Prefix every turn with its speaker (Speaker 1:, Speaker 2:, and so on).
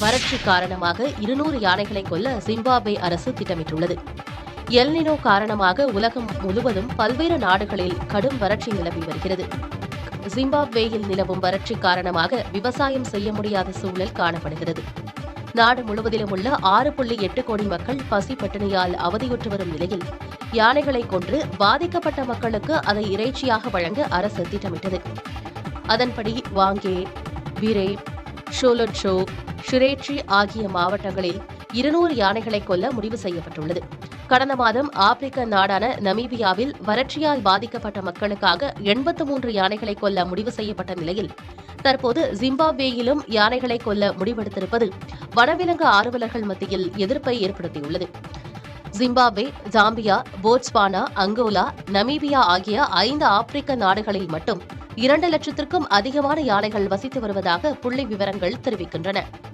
Speaker 1: வறட்சி காரணமாக 200 யானைகளை கொல்ல ஜிம்பாப்வே அரசு திட்டமிட்டுள்ளது. எல்னினோ காரணமாக உலகம் முழுவதும் பல்வேறு நாடுகளில் கடும் வறட்சி நிலவி வருகிறது. ஜிம்பாப்வேயில் நிலவும் வறட்சி காரணமாக விவசாயம் செய்ய முடியாத சூழல் காணப்படுகிறது. நாடு முழுவதிலும் உள்ள 6.8 கோடி மக்கள் பசி பட்டினியால் அவதியுற்று வரும் நிலையில் யானைகளை கொன்று பாதிக்கப்பட்ட மக்களுக்கு அதை இறைச்சியாக வழங்க அரசு திட்டமிட்டது. அதன்படி வாங்கே, பிரே, ஷோலட்ஷோ, ஷிரேட்சி ஆகிய மாவட்டங்களில் 200 யானைகளை கொல்ல முடிவு செய்யப்பட்டுள்ளது. கடந்த மாதம் ஆப்பிரிக்க நாடான நமீபியாவில் வறட்சியால் பாதிக்கப்பட்ட மக்களுக்காக 83 யானைகளை கொல்ல முடிவு செய்யப்பட்ட நிலையில் தற்போது ஜிம்பாப்வேயிலும் யானைகளை கொல்ல முடிவெடுத்திருப்பது வனவிலங்கு ஆர்வலர்கள் மத்தியில் எதிர்ப்பை ஏற்படுத்தியுள்ளது. Zimbabwe, Zambia, Botswana, Angola, Namibia ஆகிய 5 ஆப்பிரிக்க நாடுகளில் மட்டும் 2 லட்சத்திற்கும் அதிகமான யானைகள் வசித்து வருவதாக புள்ளி விவரங்கள் தெரிவிக்கின்றன.